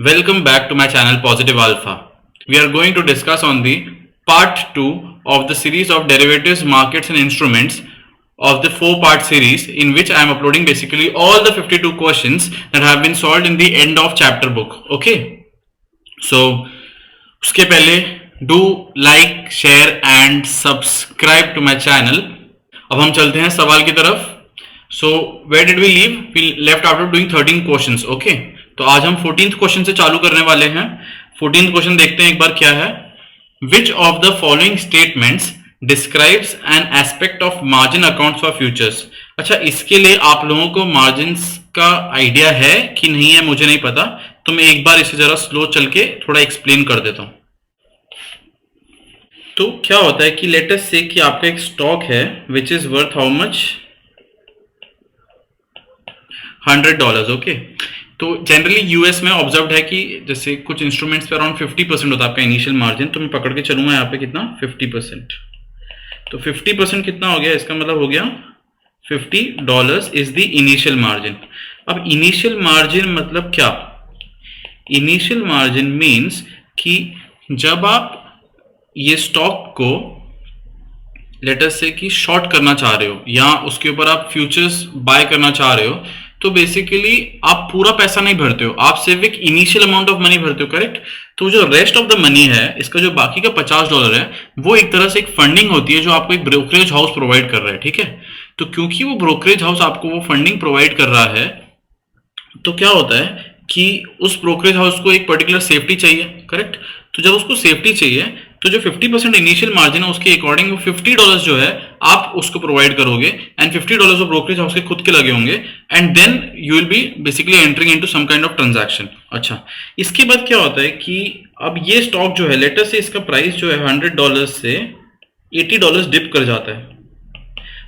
Welcome back to my channel Positive Alpha. We are going to discuss on the part 2 of the series of derivatives, markets and instruments of the 4-part series in which I am uploading basically all the 52 questions that have been solved in the end of chapter book. Okay. So, उसके पहले do like, share and subscribe to my channel. अब हम चलते हैं सवाल की तरफ. So, where did we leave? We left after doing 13 questions. Okay. तो आज हम 14th क्वेश्चन से चालू करने वाले हैं. 14th क्वेश्चन देखते हैं एक बार क्या है. Which of the following statements describes an aspect of margin accounts for futures? अच्छा, इसके लिए आप लोगों को मार्जिन्स का आइडिया है कि नहीं है मुझे नहीं पता, तो मैं एक बार इसे जरा स्लो चल के थोड़ा एक्सप्लेन कर देता हूं. तो क्या होता है कि लेट अस से कि आपका एक स्टॉक है which is worth how much $100. Okay. तो जनरली यूएस में ऑब्जर्व है कि जैसे कुछ इंस्ट्रूमेंट्स पे अराउंड 50% होता है आपका इनिशियल मार्जिन, तो मैं पकड़ के चलूंगा यहाँ पे कितना 50%. तो 50% कितना हो गया, इसका मतलब हो गया $50 इज द इनिशियल मार्जिन. अब इनिशियल मार्जिन मतलब क्या? इनिशियल मार्जिन मीन्स कि जब आप ये स्टॉक को लेट अस से कि शॉर्ट करना चाह रहे हो या उसके ऊपर आप फ्यूचर्स बाय करना चाह रहे हो, तो बेसिकली आप पूरा पैसा नहीं भरते हो, आप सिर्फ एक इनिशियल अमाउंट ऑफ मनी भरते हो. करेक्ट. तो जो रेस्ट ऑफ द मनी है, इसका जो बाकी का $50 है, वो एक तरह से एक फंडिंग होती है जो आपको एक ब्रोकरेज हाउस प्रोवाइड कर रहा है. ठीक है. तो क्योंकि वो ब्रोकरेज हाउस आपको वो फंडिंग प्रोवाइड कर रहा है, तो क्या होता है कि उस ब्रोकरेज हाउस को एक पर्टिकुलर सेफ्टी चाहिए. करेक्ट. तो जब उसको सेफ्टी चाहिए, तो जो 50% इनिशियल मार्जिन है उसके अकॉर्डिंग वो $50 जो है आप उसको प्रोवाइड करोगे एंड $50 वो ब्रोकरेज हाउस के खुद के लगे होंगे and then you will be basically entering into some kind of transaction. अच्छा, इसके बाद क्या होता है कि अब ये स्टॉक जो है लेटर से इसका प्राइस जो है $100 से $80 डिप कर जाता है.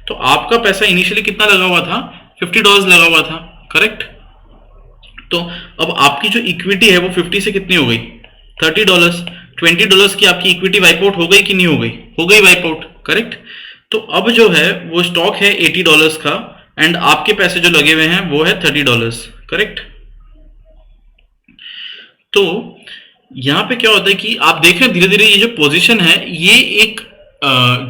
तो आपका पैसा इनिशियली कितना लगा हुआ था? $50 लगा हुआ था. करेक्ट. तो अब आपकी जो इक्विटी है वो 50 से कितनी हो गई? $30. $20 की आपकी इक्विटी वाइप आउट हो गई कि नहीं हो गई? हो गई वाइप आउट. करेक्ट. तो अब जो है वो स्टॉक है $80 का एंड आपके पैसे जो लगे हुए हैं वो है $30. करेक्ट. तो यहां पे क्या होता है कि आप देख रहे हैं धीरे धीरे ये जो पोजीशन है, ये एक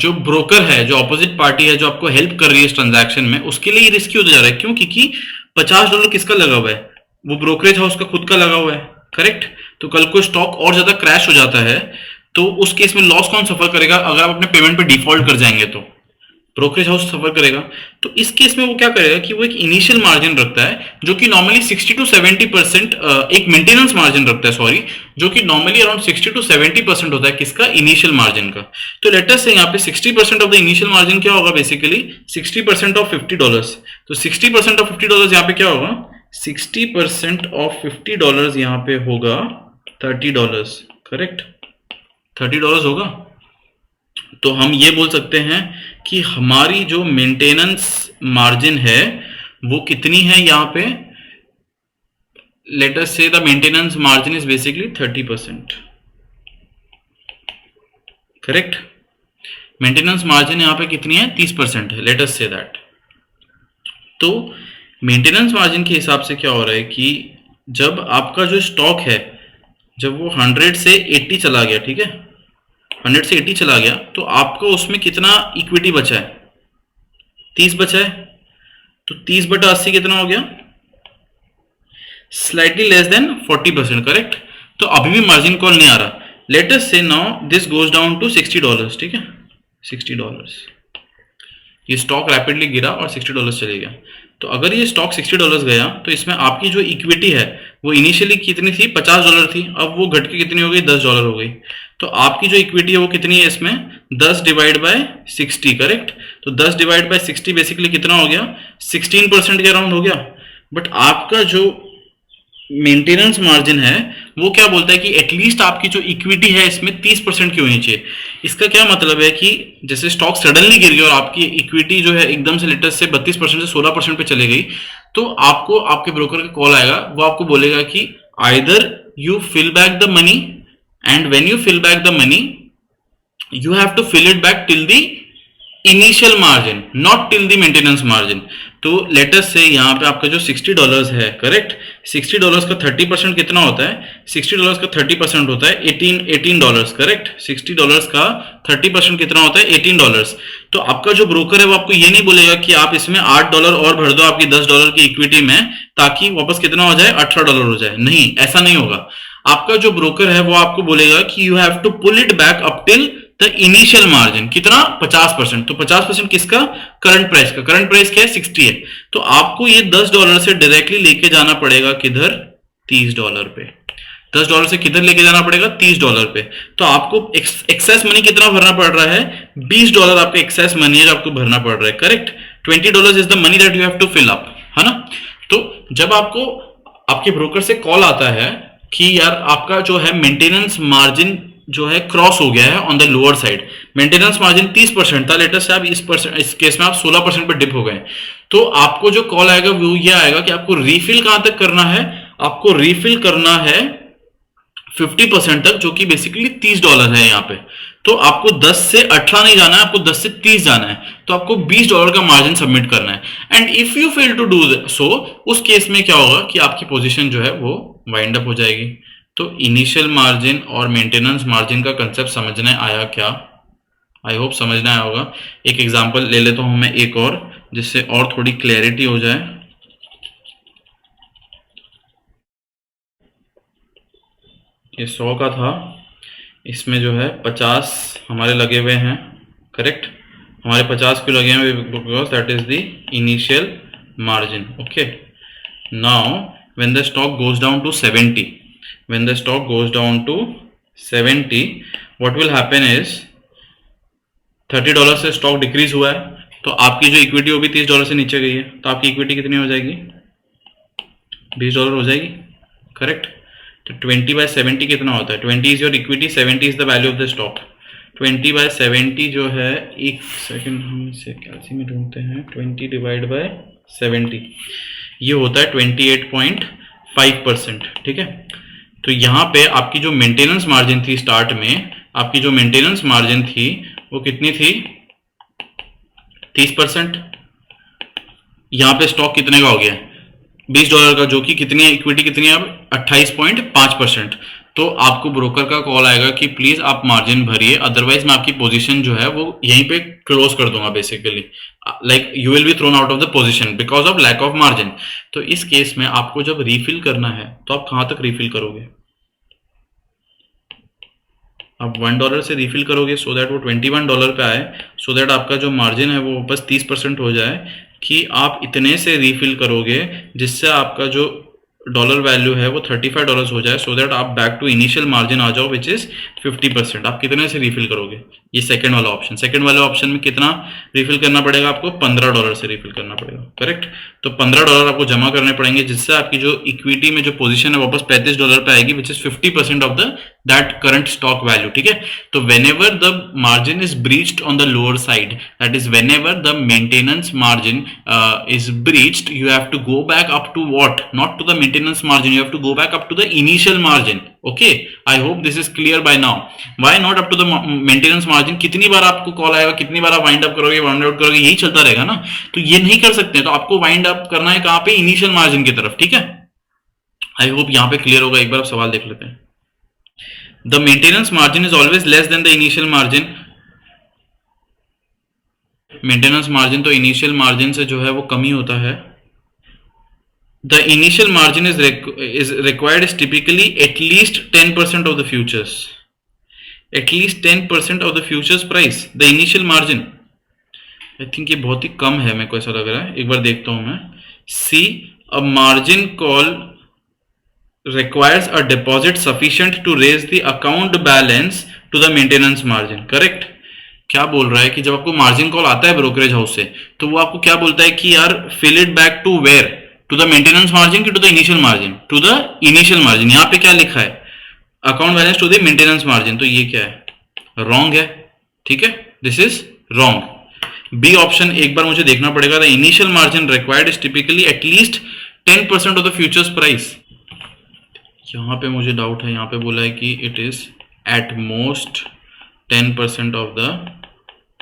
जो ब्रोकर है, जो ऑपोजिट पार्टी है, जो आपको हेल्प कर रही है इस ट्रांजैक्शन में, उसके लिए ये रिस्की होता जा रहा है. क्यों? क्योंकि $50 किसका लगा हुआ है? वो ब्रोकरेज हाउस का खुद का लगा हुआ है. करेक्ट. तो कल को स्टॉक और ज्यादा क्रैश हो जाता है, तो उस केस में लॉस कौन सफर करेगा? अगर आप अपने पेमेंट पे डिफॉल्ट कर जाएंगे तो ब्रोकरेज हाउस सफर करेगा. तो इस केस में वो क्या करेगा कि वो एक इनिशियल मार्जिन रखता है जो कि नॉर्मली 60 to 70% एक मेंटेनेंस मार्जिन रखता है, सॉरी, जो कि नॉर्मली अराउंड 60 to 70% होता है किसका? इनिशियल मार्जिन का. तो लेट अस से यहाँ पे 60% ऑफ द इनिशियल मार्जिन क्या होगा? Basically 60% of $50. तो 60% ऑफ $50 यहाँ पे क्या होगा? 60% ऑफ $50 यहाँ पे होगा $30. करेक्ट. $30 होगा. तो हम ये बोल सकते हैं कि हमारी जो मेंटेनेंस मार्जिन है वो कितनी है यहाँ पे? लेट अस से the maintenance margin is basically 30%. Correct. Maintenance margin यहाँ पे कितनी है? 30% है. Late us say that. तो मेंटेनेंस मार्जिन के हिसाब से क्या हो रहा है कि जब आपका जो स्टॉक है, जब वो 100 से 80 चला गया, ठीक है, 100 से 80 चला गया, तो आपको उसमें कितना इक्विटी बचा है? 30 बचा है. तो 30/80 कितना हो गया? Slightly less than 40%. करेक्ट. तो अभी भी मार्जिन कॉल नहीं आ रहा. Let us say now this goes down to $60. ठीक है, $60. ये स्टॉक रैपिडली गिरा और $60 चले गया. तो अगर ये स्टॉक $60 गया, तो इसमें आपकी जो इक्विटी है वो इनिशियली कितनी थी? $50 थी. अब वो घट के कितनी हो गई? $10 हो गई. तो आपकी जो इक्विटी है वो कितनी है इसमें? 10 डिवाइड बाय 60. करेक्ट. तो 10 डिवाइड बाय 60 बेसिकली कितना हो गया? 16% के अराउंड हो गया. बट आपका जो मेंटेनेंस मार्जिन है वो क्या बोलता है कि एटलीस्ट आपकी जो इक्विटी है इसमें 30% की होनी चाहिए. इसका क्या मतलब है कि जैसे स्टॉक सडनली गिर गया और आपकी इक्विटी जो है एकदम से लेटेस्ट से 32% से 16% पे चले गई, तो आपको आपके ब्रोकर का कॉल आएगा, वो आपको बोलेगा कि either you fill back the money and when you fill back the money you have to fill it back till the initial margin, not till the maintenance margin. तो लेटस से यहाँ पे आपका जो $60 है, करेक्ट, $60 का 30% कितना होता है? $60 का 30% होता है 18 डॉलर्स, करेक्ट। $60 का 30% कितना होता है? $18। तो आपका जो ब्रोकर है वो आपको ये नहीं बोलेगा कि आप इसमें $8 और भर दो आपकी $10 की इक्विटी में, ताकि वापस कितना हो जाए? $18 हो जाए। नहीं, ऐसा नहीं होगा। आपका जो ब्रोकर है वो आपको बोलेगा कि you have to pull it back up till the initial margin, कितना? 50%। तो 50% किसका? करंट प्राइस का। करंट प्राइस क्या है? 60 है। तो आपको ये $10 से डायरेक्टली लेके जाना पड़ेगा किधर? $30 पे। $10 से किधर लेके जाना पड़ेगा? $30 पे। तो आपको एक्सेस मनी कितना भरना पड़ रहा है? $20 आपका एक्सेस मनी है जो आपको भरना पड़ रहा है, correct. $20 is the money that you have to fill up, है ना। तो जब आपको आपके ब्रोकर से कॉल आता है कि यार आपका जो है मेंटेनेंस मार्जिन जो है क्रॉस हो गया है on the lower side, maintenance margin 30% था, लेटेस्ट से आप इस केस में आप 16% पे डिप हो गए, तो आपको जो कॉल आएगा वो ये आएगा कि आपको रीफिल कहां तक करना है? आपको रीफिल करना है 50% तक, जो कि बेसिकली $30 है यहाँ पे। तो आपको 10 से 18 नहीं जाना है, आपको 10 से 30 जाना है। तो आपको $20 का मार्जिन सबमिट करना है। And if you fail to do so, उस केस में क्या होगा कि आपकी पोजीशन जो है वो वाइंड अप हो जाएगी। तो इनिशियल मार्जिन और मेंटेनेंस मार्जिन का कंसेप्ट समझने आया क्या? आई होप समझना आया होगा। एक एग्जांपल ले लेता हूं मैं एक और, जिससे और थोड़ी क्लैरिटी हो जाए। ये 100 का था, इसमें जो है 50 हमारे लगे हुए हैं, करेक्ट। हमारे 50 क्यों लगे हैं? Because that is the initial margin. Okay, now when the stock goes down to 70, when the stock goes down to 70, what will happen is $30 से स्टॉक डिक्रीज हुआ है, तो आपकी जो इक्विटी वो भी $30 से नीचे गई है, तो आपकी इक्विटी कितनी हो जाएगी? $20 हो जाएगी, करेक्ट। तो 20/70 कितना होता है? 20 is your equity, 70 is the value of the stock. 20/70 जो है, एक सेकेंड हम इसे कैलसी में ढूंढते हैं, 20/70 ये होता है 28.5%, ठीक है। तो यहाँ पे आपकी जो मेंटेनेंस मार्जिन थी स्टार्ट में, आपकी जो मेंटेनेंस मार्जिन थी वो कितनी थी? 30%। यहाँ पे स्टॉक कितने का हो गया? $20 का, जो कि कितनी इक्विटी कितनी है अब? 28.5%। तो आपको ब्रोकर का कॉल आएगा कि प्लीज आप मार्जिन भरिए, अदरवाइज मैं आपकी पोजीशन जो है वो यहीं पे क्लोज कर दूंगा, basically like you will be thrown out of the position because of lack of margin. तो इस केस में आपको जब रीफिल करना है तो आप कहां तक रीफिल करोगे? आप $1 से रीफिल करोगे सो दैट वो $21 पे आए, सो दैट आपका जो मार्जिन है वो बस 30% हो जाए, कि आप इतने से रीफिल करोगे जिससे आपका जो डॉलर वैल्यू है वो $35 हो जाए, सो दैट आप बैक टू इनिशियल मार्जिन आ जाओ विच इज 50%। आप कितने से रीफिल करोगे? ये सेकंड वाला ऑप्शन। सेकंड वाले ऑप्शन में कितना रीफिल करना पड़ेगा आपको? $15 से रीफिल करना पड़ेगा, करेक्ट। तो $15 आपको जमा करने पड़ेंगे, जिससे आपकी जो इक्विटी में जो पोजीशन है वापस $35 पे आएगी, which is 50% of the that current stock value, ठीक है। तो whenever the margin is breached on the lower side, that is whenever the maintenance margin is breached, you have to go back up to what? Not to the maintenance margin, you have to go back up to the initial margin. Okay, I hope this is clear by now. Why not up to the maintenance margin? कितनी बार आपको call आएगा, कितनी बार आप wind up करोगे, wind out करोगे, यही चलता रहेगा ना। तो ये नहीं कर सकते, तो आपको वाइंड अप करना है कहां पे? इनिशियल मार्जिन की तरफ, ठीक है। आई होप यहां पे क्लियर होगा। एक बार आप सवाल देख लेते हैं। The maintenance margin is always less than the initial margin. Maintenance margin तो इनिशियल मार्जिन से जो है वो कम ही होता है। The initial margin is required is typically at least 10% of the futures. At least 10% of the futures price. The initial margin. I think ये बहुत ही कम है, मेरे को ऐसा लग रहा है। एक बार देखता हूं मैं। See, a margin call requires a deposit sufficient to raise the account balance to the maintenance margin, correct। क्या बोल रहा है कि जब आपको मार्जिन कॉल आता है ब्रोकरेज हाउस से, तो वो आपको क्या बोलता है कि यार fill it back to where? To the maintenance margin कि to the initial margin? To the initial margin. यहाँ पे क्या लिखा है? Account balance to the maintenance margin. तो ये क्या है? रॉन्ग है, ठीक है, this is wrong. B option एक बार मुझे देखना पड़ेगा। The initial margin required is typically at least 10% of the futures price. यहाँ पे मुझे डाउट है, यहाँ पे बोला है कि it is at most 10% of the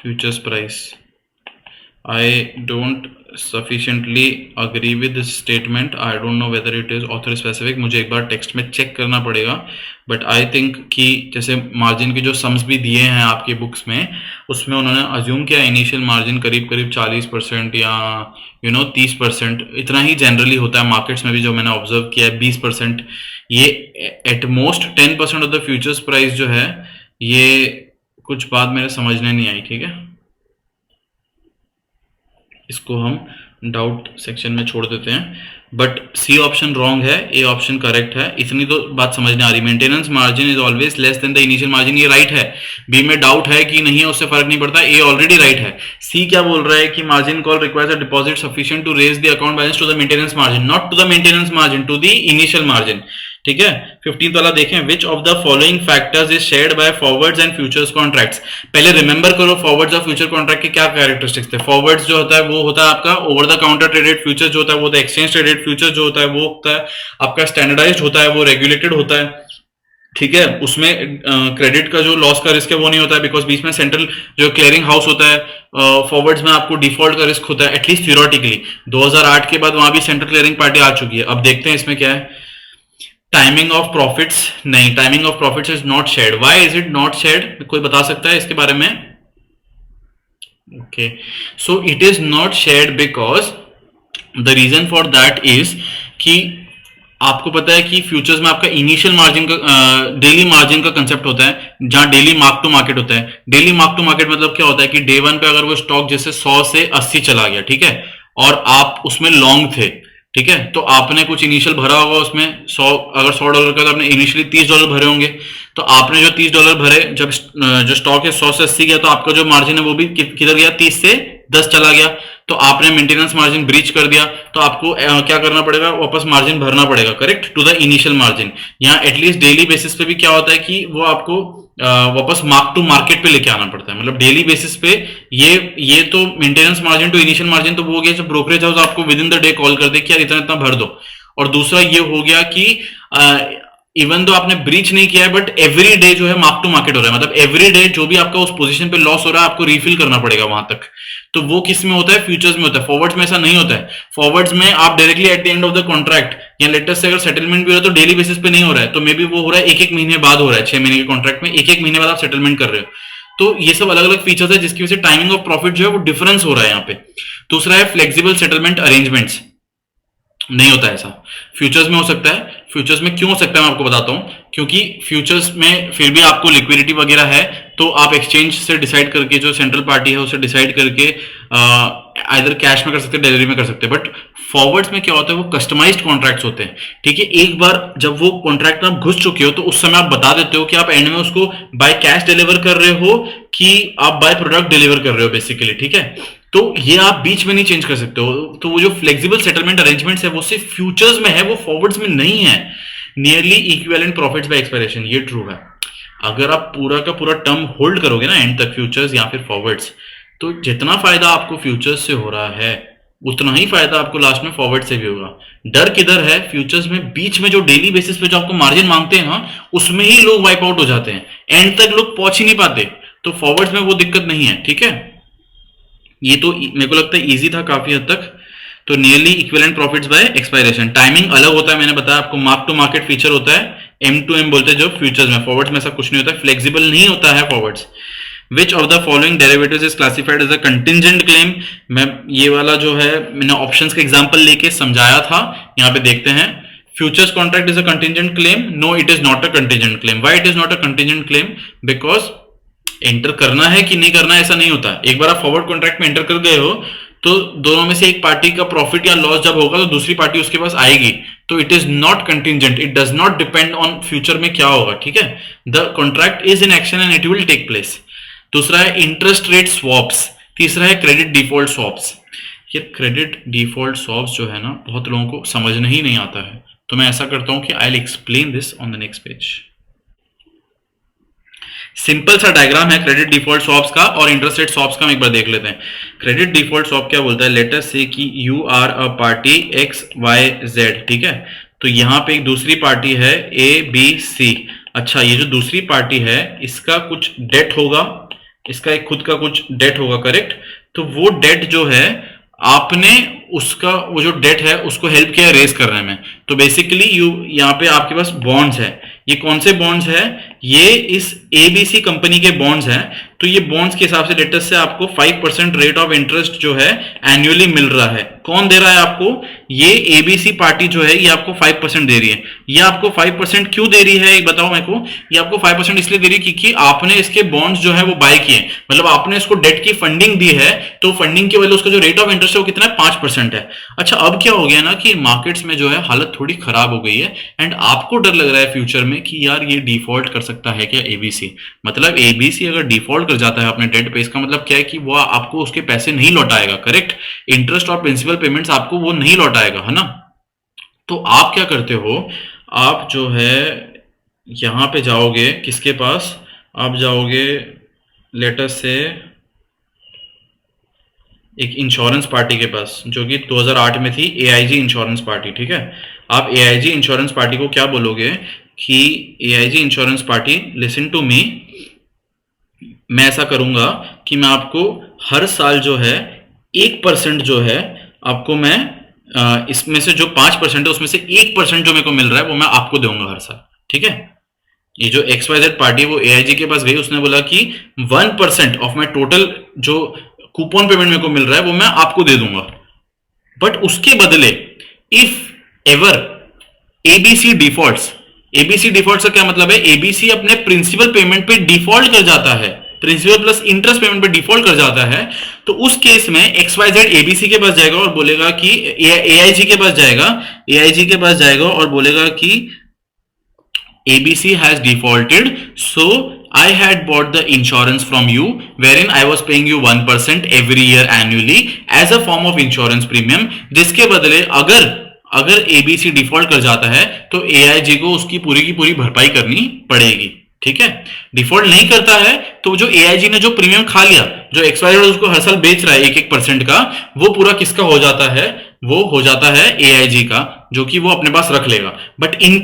futures price. I don't sufficiently agree with this statement. I don't know whether it is author specific. मुझे एक बार टेक्स्ट में चेक करना पड़ेगा, बट आई थिंक कि जैसे मार्जिन के जो सम्स भी दिए हैं आपके बुक्स में, उसमें उन्होंने अज्यूम किया इनिशियल मार्जिन करीब करीब 40% या 30%, इतना ही जनरली होता है मार्केट्स में भी जो मैंने ऑब्जर्व किया है 20%। ये at most 10% of the futures price जो है, ये कुछ बात मेरे समझने नहीं आई, ठीक है। इसको हम डाउट सेक्शन में छोड़ देते हैं, बट सी ऑप्शन रॉन्ग है, ए ऑप्शन करेक्ट है, इतनी तो बात समझने आ रही। Maintenance margin is always less than the initial margin, ये राइट है। बी में डाउट है कि नहीं है, उससे फर्क नहीं पड़ता, ए ऑलरेडी राइट है। सी क्या बोल रहा है कि margin call requires a deposit sufficient to raise the account balance to the maintenance margin, not to the maintenance margin, to the initial margin, ठीक है। 15th वाला देखें, which of the following factors is shared by forwards and futures contracts. पहले remember करो forwards और future contract के क्या characteristics थे। फॉरवर्ड्स जो होता है वो होता है आपका over the counter traded, future जो होता है वो होता है एक्सचेंज ट्रेडेड, फ्यूचर जो होता है वो होता है आपका स्टैंडर्डाइज्ड होता है, वो रेगुलेटेड होता है, ठीक है। उसमें क्रेडिट का जो लॉस का रिस्क है वो नहीं होता है, बिकॉज बीच में सेंट्रल जो क्लियरिंग हाउस होता है। फॉरवर्ड्स में आपको डिफॉल्ट का रिस्क होता है, एटलीस्ट थ्योरेटिकली। 2008 के बाद वहां भी सेंट्रल क्लियरिंग पार्टी आ चुकी है। अब देखते हैं इसमें क्या है। टाइमिंग ऑफ प्रॉफिट्स, नहीं, timing of profits is not shared. Why is it not shared, कोई बता सकता है इसके बारे में? Okay, so it is not shared because the reason for that is कि आपको पता है कि फ्यूचर्स में आपका इनिशियल मार्जिन का डेली मार्जिन का कंसेप्ट होता है, जहां डेली मार्क टू मार्केट होता है। डेली मार्क टू मार्केट मतलब क्या होता है कि डे 1 पे अगर वो स्टॉक जैसे 100 से 80 चला गया, ठीक है, और आप उसमें लॉन्ग थे, ठीक है, तो आपने कुछ इनिशियल भरा होगा उसमें 100, अगर $100 का, तो आपने इनिशियली $30 भरे होंगे। तो आपने जो $30 भरे, जब जो स्टॉक है 100 से 80 गया, तो आपका जो मार्जिन है वो भी किधर गया, 30 से 10 चला गया। तो आपने मेंटेनेंस मार्जिन ब्रीच कर दिया, तो आपको क्या करना पड़ेगा, वापस मार्जिन भरना पड़ेगा, correct, to the initial margin. यहाँ एटलीस्ट डेली बेसिस पे भी क्या होता है कि वो आपको वापस मार्क टू मार्केट पे लेके आना पड़ता है, मतलब डेली बेसिस पे। ये तो maintenance margin to initial margin तो वो हो गया जब ब्रोकरेज हाउस आपको within the day call कर दे कि यार इतना इतना भर दो। और दूसरा ये हो गया कि इवन तो आपने ब्रीच नहीं किया है, बट एवरी डे जो है मार्क टू मार्केट हो रहा है, मतलब एवरी डे जो भी आपका उस पोजीशन पे लॉस हो रहा है आपको रिफिल करना पड़ेगा वहां तक। तो वो किस में होता है, फ्यूचर्स में होता है। फॉरवर्ड्स में ऐसा नहीं होता है। फॉरवर्ड्स में आप directly at the end of the contract, या लेटेस्ट से अगर सेटलमेंट भी हो रहा है तो डेली बेसिस पे नहीं हो रहा है, तो मे बी वो हो रहा है एक एक महीने बाद हो रहा है। 6 महीने के कॉन्ट्रैक्ट में एक एक महीने बाद आप सेटलमेंट कर रहे हो। तो ये सब अलग अलग फीचर्स है जिसकी वजह से टाइमिंग ऑफ प्रॉफिट जो है वो डिफरेंस हो रहा है यहाँ पे। दूसरा है फ्लेक्सिबल सेटलमेंट अरेंजमेंट्स, नहीं होता ऐसा। फ्यूचर्स में हो सकता है। फ्यूचर्स में क्यों हो सकता है मैं आपको बताता हूं, क्योंकि फ्यूचर्स में फिर भी आपको लिक्विडिटी वगैरह है, तो आप एक्सचेंज से डिसाइड करके, जो सेंट्रल पार्टी है उससे डिसाइड करके आइदर कैश में कर सकते हैं, डिलीवरी में कर सकते हैं। बट फॉरवर्ड्स में क्या होता है, वो कस्टमाइज्ड कॉन्ट्रैक्ट्स होते हैं, ठीक है। एक बार जब वो कॉन्ट्रैक्ट में आप घुस चुके हो तो उस समय आप बता देते हो कि आप एंड में उसको बाय कैश डिलीवर कर रहे हो कि आप बाय प्रोडक्ट डिलीवर कर रहे हो बेसिकली, ठीक है। तो ये आप बीच में नहीं चेंज कर सकते हो। तो वो जो फ्लेक्सिबल सेटलमेंट अरेंजमेंट्स है वो सिर्फ फ्यूचर्स में है, वो फॉरवर्ड्स में नहीं है। Nearly equivalent profits by expiration, ये ट्रू है। अगर आप पूरा का पूरा टर्म होल्ड करोगे ना एंड तक, फ्यूचर्स या फिर फॉरवर्ड्स, तो जितना फायदा आपको फ्यूचर्स से हो रहा है उतना ही फायदा आपको लास्ट में फॉरवर्ड से भी होगा। डर किधर है, फ्यूचर्स में बीच में जो डेली बेसिस पे जो आपको मार्जिन मांगते हैं ना, उसमें ही लोग वाइप आउट हो जाते हैं, एंड तक लोग पहुंच ही नहीं पाते। तो फॉरवर्ड्स में वो दिक्कत नहीं है, ठीक है। ये तो मेरे को लगता है इजी था काफी हद तक। तो nearly equivalent profits by expiration. टाइमिंग अलग होता है, मैंने बताया आपको, मार्क टू मार्केट फीचर होता है, M2M बोलते हैं जो फ्यूचर्स में। फॉरवर्ड्स में ऐसा कुछ नहीं होता है, फ्लेक्सिबल नहीं होता है forwards. Which of the following derivatives is classified as a contingent claim. मैं ये वाला जो है मैंने ऑप्शंस का एग्जांपल लेके समझाया था, यहाँ पे देखते हैं। Futures contract is a contingent claim, no it is not a contingent claim. Why it is not a contingent claim, because enter करना है कि नहीं करना है ऐसा नहीं होता। एक बार आप फॉरवर्ड कॉन्ट्रैक्ट में एंटर कर गए हो तो दोनों में से एक पार्टी का प्रॉफिट या लॉस जब होगा तो दूसरी पार्टी उसके पास आएगी। तो it is not contingent, it does not depend on future में क्या होगा, ठीक है। The contract is in action and it will take place. दूसरा है इंटरेस्ट रेट स्वॉप्स। तीसरा है क्रेडिट डिफॉल्ट स्वॉप्स। ये क्रेडिट डिफॉल्ट स्वॉप्स जो है ना, बहुत लोगों को समझने ही नहीं आता है। तो मैं ऐसा करता हूं कि I will explain this on the next page. Simple सा डायग्राम है क्रेडिट डिफॉल्ट स्वॉप्स का और इंटरेस्ट रेट स्वॉप्स का, हम एक बार देख लेते हैं। क्रेडिट डिफॉल्ट स्वॉप क्या बोलता है, लेट अस से कि you are a party X Y Z, ठीक है। तो यहां पे एक दूसरी पार्टी है ए बी सी। अच्छा, ये जो दूसरी पार्टी है इसका कुछ डेट होगा, इसका एक खुद का कुछ डेट होगा, करेक्ट। तो वो डेट जो है आपने उसका वो जो डेट है उसको हेल्प किया रेस करने में। तो बेसिकली यहाँ पे आपके पास बॉन्ड्स है। ये कौन से बॉन्ड्स है? ये इस एबीसी कंपनी के बॉन्ड्स हैं। तो ये बॉन्ड्स के हिसाब से लेटेस्ट से आपको 5% रेट ऑफ इंटरेस्ट जो है एनुअली मिल रहा है। कौन दे रहा है आपको? ये एबीसी पार्टी जो है ये आपको 5% दे रही है। ये आपको 5% क्यों दे रही है, बताओ मेरे को। ये आपको 5% इसलिए दे रही है क्योंकि आपने इसके बॉन्ड्स जो है वो बाय किए, मतलब आपने इसको डेट की फंडिंग दी है। तो फंडिंग की वजह उसका जो रेट ऑफ इंटरेस्ट है वो कितना है? 5% है। अच्छा, अब क्या हो गया ना कि मार्केट्स में जो है हालत थोड़ी खराब हो गई है एंड आपको डर लग रहा है फ्यूचर में कि यार ये डिफॉल्ट कर सकता है क्या एबीसी। मतलब एबीसी अगर डिफॉल्ट कर जाता है अपने डेट पे, इसका मतलब क्या है कि वो आपको उसके पैसे नहीं लौटाएगा। करेक्ट, इंटरेस्ट और प्रिंसिपल पेमेंट्स आपको वो नहीं लौटाएगा, है ना। तो आप क्या करते हो, आप जो है यहां पे जाओगे, किसके पास आप जाओगे, लेटर से एक इंश्योरेंस पार्टी के पास जो कि 2008 में थी, एआईजी इंश्योरेंस पार्टी। ठीक है, आप एआईजी इंश्योरेंस पार्टी को क्या बोलोगे कि AIG insurance party listen to me, मैं ऐसा करूंगा कि मैं आपको हर साल जो है 1% जो है आपको मैं इसमें से जो 5% है उसमें से 1% जो मेरे को मिल रहा है वो मैं आपको दूंगा हर साल। ठीक है, ये जो XYZ पार्टी वो एआईजी के पास गई, उसने बोला कि 1% ऑफ माई टोटल जो कूपन पेमेंट मेरे को मिल रहा है वो मैं आपको दे दूंगा। बट उसके बदले if ever ABC defaults, ABC default का क्या मतलब है? एबीसी अपने प्रिंसिपल पेमेंट पे डिफॉल्ट कर जाता है, प्रिंसिपल प्लस इंटरेस्ट पेमेंट पे डिफॉल्ट कर जाता है, तो उस केस में XYZ एबीसी के पास जाएगा और बोलेगा कि एआईजी के पास जाएगा, एआईजी के पास जाएगा और बोलेगा कि ABC has defaulted, so I had bought the insurance from you wherein I was paying you 1% every year annually as a form of insurance premium, जिसके बदले अगर ABC डिफॉल्ट कर जाता है तो AIG को उसकी पूरी की पूरी भरपाई करनी पड़ेगी। ठीक है, डिफॉल्ट नहीं करता है तो जो AIG ने जो प्रीमियम खा लिया, जो XYZ उसको हर साल बेच रहा है 1-1% का, वो पूरा किसका हो जाता है? वो हो जाता है AIG का, जो कि वो अपने पास रख लेगा। बट इन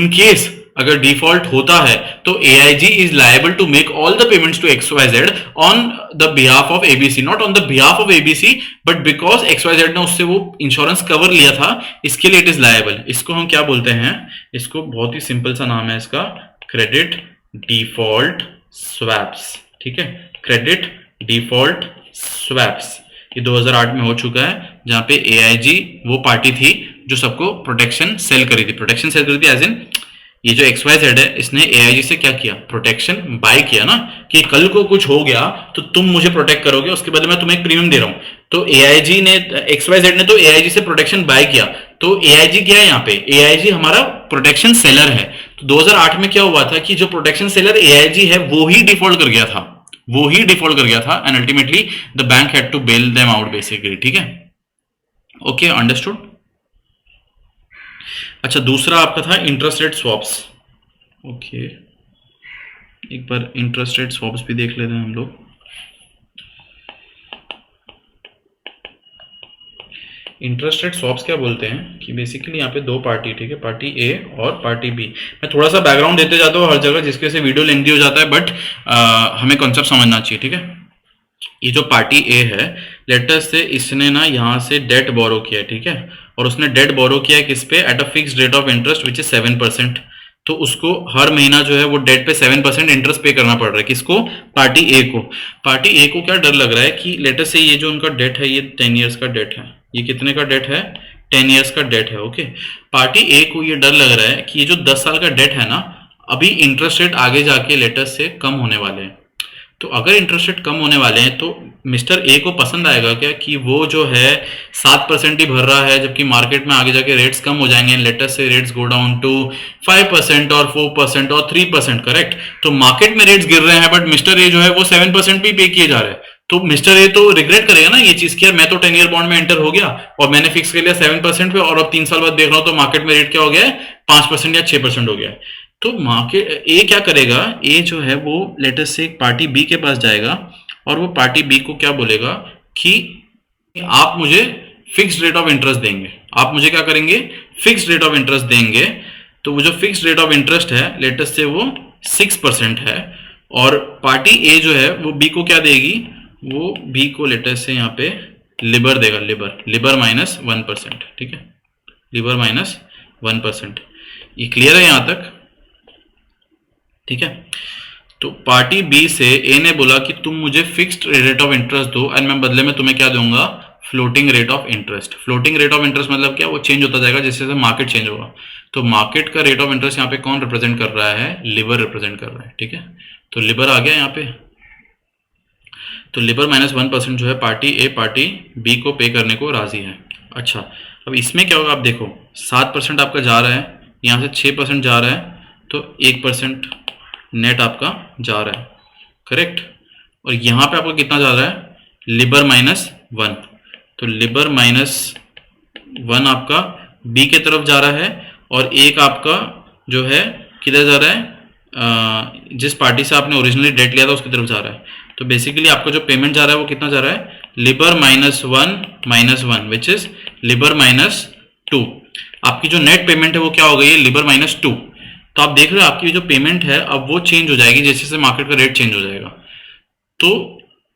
केस अगर डिफॉल्ट होता है तो AIG is liable to make all the payments to XYZ on the behalf of ABC, not on the behalf of ABC, but because XYZ ने उससे वो इंश्योरेंस कवर लिया था, इसके लिए इट इज लायबल। इसको हम क्या बोलते हैं? इसको बहुत ही सिंपल सा नाम है इसका, क्रेडिट डिफॉल्ट स्वैप्स। ठीक है, क्रेडिट डिफॉल्ट स्वैप्स। ये 2008 में हो चुका है, जहां पे AIG वो पार्टी थी जो सबको प्रोटेक्शन सेल करी थी। प्रोटेक्शन सेल करी थी एज इन ये जो XYZ है इसने AIG से क्या किया? प्रोटेक्शन बाय किया ना, कि कल को कुछ हो गया तो तुम मुझे प्रोटेक्ट करोगे, उसके बदले मैं तुम्हें एक प्रीमियम दे रहा हूं। तो AIG ने, XYZ ने तो AIG से प्रोटेक्शन बाय किया। तो AIG क्या है यहाँ पे? AIG हमारा प्रोटेक्शन सेलर है। तो 2008 में क्या हुआ था कि जो प्रोटेक्शन सेलर AIG है वो ही डिफॉल्ट कर गया था and ultimately the bank had to bail them out basically. ठीक है, ओके, अंडरस्टूड। अच्छा, दूसरा आपका था इंटरेस्ट रेट स्वॉप्स। ओके, एक बार इंटरेस्ट रेट स्वॉप्स भी देख लेते हैं हम लोग। इंटरेस्ट रेट स्वॉप्स क्या बोलते हैं कि बेसिकली यहाँ पे दो पार्टी, ठीक है, पार्टी ए और पार्टी बी। मैं थोड़ा सा बैकग्राउंड देते जाता हूँ हर जगह, जिसकी वजह से वीडियो लेंथी हो जाता है, बट हमें कॉन्सेप्ट समझना चाहिए। ठीक है, ये जो पार्टी ए है, लेटर से इसने ना यहाँ से डेट बोरो किया, ठीक है, और उसने डेट बोरो किया किस पे? At a fixed rate of interest which is 7%। तो उसको हर महीना जो है वो डेट पे 7% इंटरेस्ट पे करना पड़ रहा है। किसको? पार्टी ए को। पार्टी ए को क्या डर लग रहा है कि लेटर से ये जो उनका डेट है ये 10 ईयर्स का डेट है। ये कितने का डेट है? 10 ईयर्स का डेट है। ओके, पार्टी ए को ये डर लग रहा है कि ये जो 10 साल का डेट है ना, अभी इंटरेस्ट रेट आगे जाके लेटर से कम होने वाले हैं। तो अगर इंटरेस्ट रेट कम होने वाले हैं तो मिस्टर ए को पसंद आएगा क्या कि वो जो है 7% ही भर रहा है, जबकि मार्केट में आगे जाके रेट्स कम हो जाएंगे, लेटर से रेट्स गो डाउन टू 5% और 4% और 3%। करेक्ट, तो मार्केट में रेट्स गिर रहे हैं बट मिस्टर ए जो है वो 7% भी पे किए जा रहे हैं। तो मिस्टर ए तो रिग्रेट करेगा ना ये चीज कि यार मैं तो 10 ईयर बॉन्ड में एंटर हो गया और मैंने फिक्स कर लिया 7% पे, और अब 3 साल बाद देख रहा हूं तो मार्केट में रेट क्या हो गया है? 5% या 6% हो गया है। तो मार्केट ए क्या करेगा? ए जो है वो लेटर से एक पार्टी बी के पास जाएगा और वो पार्टी बी को क्या बोलेगा कि आप मुझे फिक्स्ड रेट ऑफ इंटरेस्ट देंगे। आप मुझे क्या करेंगे? फिक्स्ड रेट ऑफ इंटरेस्ट देंगे। तो वो जो फिक्स्ड रेट ऑफ इंटरेस्ट है लेटर से वो 6% है, और पार्टी ए जो है वो बी को क्या देगी? वो बी को लेटर से यहाँ पे लिबर देगा, लिबर -1%, ठीक है, लिबर -1%। ये क्लियर है यहाँ तक? ठीक है। तो पार्टी बी से ए ने बोला कि तुम मुझे फिक्स्ड रेट ऑफ इंटरेस्ट दो एंड मैं बदले में तुम्हें क्या दूंगा, floating rate of interest. Floating rate of interest मतलब क्या, वो चेंज होता जाएगा जैसे जैसे मार्केट चेंज होगा। तो मार्केट का रेट ऑफ इंटरेस्ट यहाँ पे कौन रिप्रेजेंट कर रहा है, लिबर रिप्रेजेंट कर रहा है, ठीक है। तो लिबर आ गया यहाँ पे। तो लिबर -1% जो है पार्टी बी को पे करने को राजी है। अच्छा, अब इसमें क्या होगा आप देखो, 7% आपका जा रहा है, यहाँ से 6% जा रहा है, तो 1% नेट आपका जा रहा है, करेक्ट। और यहाँ पे आपका कितना जा रहा है, लिबर -1। तो लिबर -1 आपका बी के तरफ जा रहा है और एक आपका जो है किधर जा रहा है, जिस पार्टी से आपने ओरिजिनली डेट लिया था उसकी तरफ जा रहा है। तो बेसिकली आपका जो पेमेंट जा रहा है वो कितना जा रहा है, लिबर -1 विच इज लिबर -2। आपकी जो नेट पेमेंट है वो क्या हो गई है, लिबर -2। तो आप देख रहे हो आपकी जो पेमेंट है अब वो चेंज हो जाएगी जैसे जैसे मार्केट का रेट चेंज हो जाएगा। तो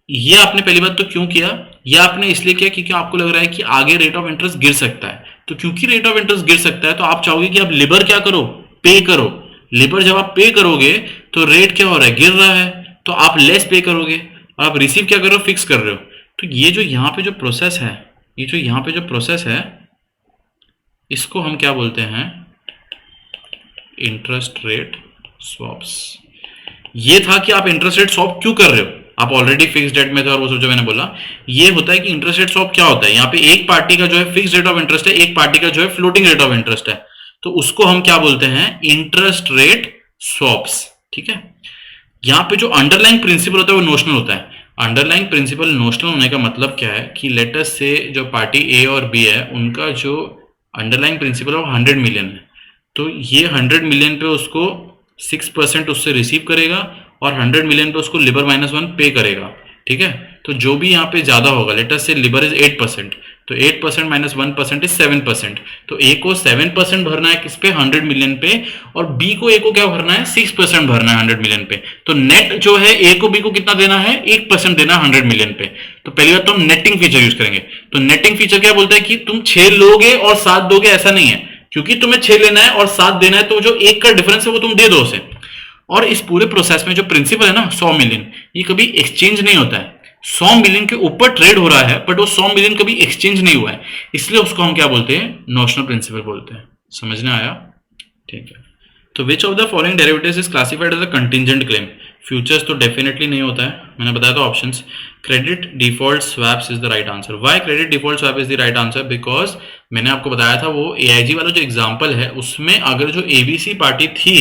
ये आपने पहली बात तो क्यों किया, ये आपने इसलिए किया क्योंकि आपको लग रहा है कि आगे रेट ऑफ इंटरेस्ट गिर सकता है। तो क्योंकि रेट ऑफ इंटरेस्ट गिर सकता है तो आप चाहोगे कि आप लिबर क्या करो, पे करो। लिबर जब आप पे करोगे तो रेट क्या हो रहा है, गिर रहा है, तो आप लेस पे करोगे और आप रिसीव क्या कर रहे हो, फिक्स कर रहे हो। तो ये जो यहाँ पे जो प्रोसेस है, ये जो यहाँ पे जो प्रोसेस है, इसको हम क्या बोलते हैं, इंटरेस्ट रेट स्वैप्स। ये था कि आप इंटरेस्ट रेट स्वैप क्यों कर रहे हो, आप ऑलरेडी फिक्स्ड रेट में थे और वो सब जो मैंने बोला। ये होता है कि इंटरेस्ट रेट स्वैप क्या होता है, यहाँ पे एक पार्टी का जो है फिक्स्ड रेट ऑफ इंटरेस्ट है, एक पार्टी का जो है फ्लोटिंग रेट ऑफ इंटरेस्ट है, तो उसको हम क्या बोलते हैं, इंटरेस्ट रेट स्वैप्स, ठीक है। यहाँ पे जो अंडरलाइंग प्रिंसिपल होता है वो नोशनल होता है। अंडरलाइंग प्रिंसिपल नोशनल होने का मतलब क्या है कि लेटर से जो पार्टी ए और बी है उनका जो अंडरलाइंग प्रिंसिपल है वो 100 मिलियन है। तो ये 100 मिलियन पे उसको 6% उससे रिसीव करेगा और 100 मिलियन पे उसको लिबर -1 पे करेगा, ठीक है। तो जो भी यहाँ पे ज्यादा होगा, लेटर से लिबर इज 8%, तो 8% -1% इज 7%। तो ए को 7% भरना है किस पे, 100 मिलियन पे, और बी को ए को क्या भरना है, 6% भरना है 100 मिलियन पे। तो नेट जो है ए को बी को कितना देना है, 1% देना है 100 मिलियन पे। तो पहली बात तो हम नेटिंग फीचर यूज करेंगे। तो नेटिंग फीचर क्या बोलता है कि तुम 6 लोगे और 7 दोगे, ऐसा नहीं है, क्योंकि तुम्हें 6 लेना है और 7 देना है, तो जो एक का डिफरेंस है वो तुम दे दो उसे। और इस पूरे प्रोसेस में जो प्रिंसिपल है ना 100 मिलियन, ये कभी एक्सचेंज नहीं होता है। 100 मिलियन के ऊपर ट्रेड हो रहा है बट वो 100 मिलियन कभी एक्सचेंज नहीं हुआ है, इसलिए उसको हम क्या बोलते हैं, नोशनल प्रिंसिपल बोलते हैं। समझने आया? ठीक है। तो which of the following derivatives is classified as a contingent claim. Futures तो डेफिनेटली नहीं होता है, मैंने बताया था options. Credit default swaps is the right answer. Why credit default swap is the right answer, because मैंने आपको बताया था वो एआईजी वाला जो एग्जांपल है उसमें अगर जो एबीसी पार्टी थी,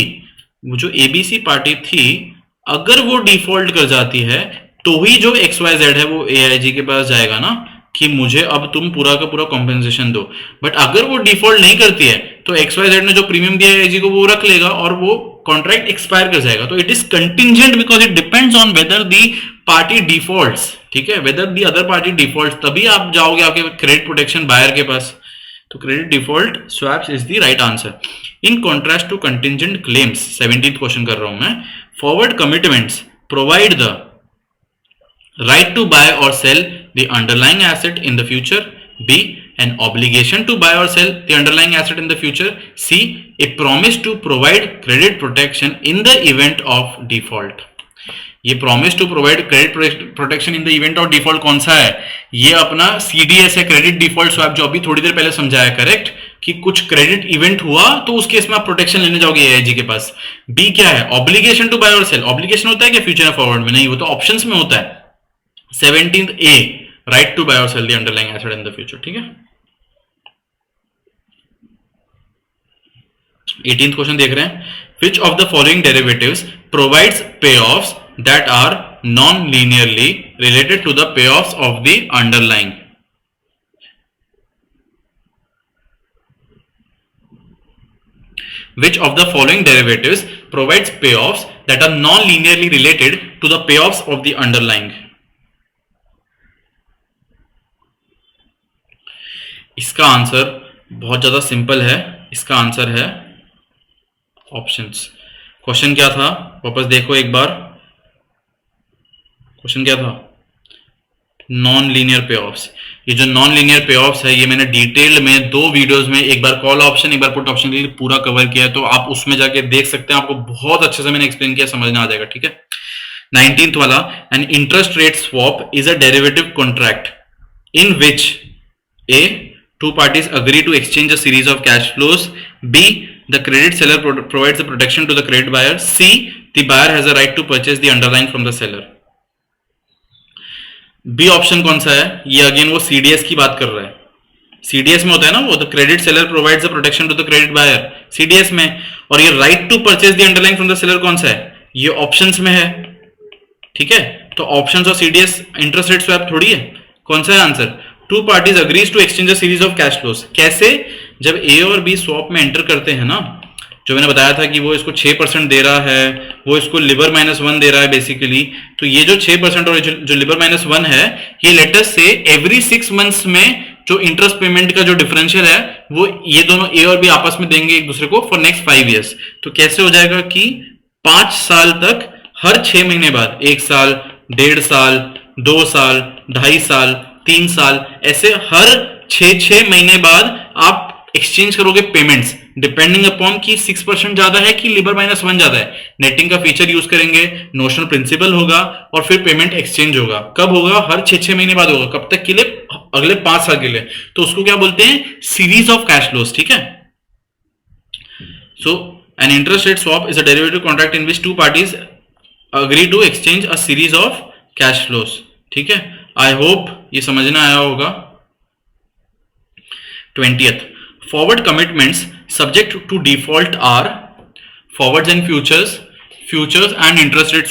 वो जो एबीसी पार्टी थी अगर वो डिफॉल्ट कर जाती है तो ही जो XYZ है वो एआईजी के पास जाएगा ना कि मुझे अब तुम पूरा का पूरा कॉम्पेंसेशन दो। बट अगर वो डिफॉल्ट नहीं करती है तो XYZ ने जो प्रीमियम दिया एआईजी को वो रख लेगा और वो कॉन्ट्रैक्ट एक्सपायर कर जाएगा। तो it is contingent because it depends on whether the party defaults, ठीक है, weather the other party defaults, तभी आप जाओगे आपके क्रेडिट प्रोटेक्शन बायर के पास। तो credit default swaps is the right answer. In contrast to contingent claims, 17th question कर रहा हूं मैं, forward commitments provide the right to buy or sell the underlying asset in the future. B, an obligation to buy or sell the underlying asset in the future. C, a promise to provide credit protection in the event of default. ये promise to provide credit protection in the event of default कौन सा है, ये अपना CDS है, credit default swap, जो अभी थोड़ी देर पहले समझाया, करेक्ट, कि कुछ क्रेडिट इवेंट हुआ तो उस केस में आप प्रोटेक्शन लेने जाओगे एआईजी के पास। बी क्या है, ऑब्लिगेशन टू बाय और सेल। ऑब्लिगेशन होता है क्या फ्यूचर या फॉरवर्ड में, नहीं, वो तो ऑप्शंस में होता है। 17th A, right to buy or sell the underlying asset in the future, ठीक है। 18th क्वेश्चन देख रहे हैं, which of the following derivatives provides payoffs that are non-linearly related to the payoffs of the underlying. Which of the following derivatives provides payoffs that are non-linearly related to the payoffs of the underlying? इसका answer बहुत ज्यादा simple है, इसका answer है options. Question क्या था वापस देखो एक बार, क्वेश्चन क्या था, नॉन लीनियर पे ऑफ्स। ये जो नॉन लीनियर पे ऑफ्स है ये मैंने डिटेल में 2 वीडियोस में, एक बार कॉल ऑप्शन एक बार पुट ऑप्शन के लिए पूरा कवर किया है, तो आप उसमें जाके देख सकते हैं, आपको बहुत अच्छे से मैंने एक्सप्लेन किया, समझ में आ जाएगा। ठीक है। 19th वाला, N interest rate swap is a derivative contract in which A two parties agree to exchange a series of cash flows. B, the credit seller provides the protection to the credit buyer. C, the buyer has a right to purchase the underlying from the seller. B option कौन सा है? ये again वो CDS की बात कर रहा है। सीडीएस में होता है ना वो, the credit seller provides the protection to the credit buyer, CDS में। और ये right to purchase the underlying from the seller कौन सा है? ये ऑप्शंस में है। ठीक है, तो ऑप्शंस और सीडीएस इंटरेस्ट रेट स्वैप थोड़ी है। कौन सा है answer? Two parties agree to exchange a series of cash flows. कैसे? जब ए और बी स्वैप में एंटर करते हैं ना, जो मैंने बताया था कि वो इसको 6% दे रहा है, वो इसको लिबर -1 दे रहा है बेसिकली, तो ये जो 6% और जो लिबर -1 है, ये लेटर से एवरी 6 मंथ्स में जो इंटरेस्ट पेमेंट का जो डिफरेंशियल है वो ये दोनों ए और बी आपस में देंगे एक दूसरे को फॉर नेक्स्ट 5 ईयर्स। तो कैसे हो जाएगा कि 5 साल तक हर 6 महीने बाद, 1 साल, 1.5 साल, 2 साल, 2.5 साल, 3 साल, ऐसे हर 6 महीने बाद आप एक्सचेंज करोगे पेमेंट्स, डिपेंडिंग अपॉन कि 6% ज्यादा है कि लिबर -1 ज्यादा है। नेटिंग का फीचर यूज करेंगे, नोशनल प्रिंसिपल होगा और फिर पेमेंट एक्सचेंज होगा। कब होगा? हर 6 महीने बाद होगा। कब तक के लिए? अगले 5 साल के लिए। तो उसको क्या बोलते हैं? Series of cash flows. ठीक है। So an interest rate swap is a derivative contract in which two parties agree to exchange a series of cash flows. ठीक है, आई होप ये समझना आया होगा। 20th, forward commitments subject to default are forwards and futures, futures and interest rate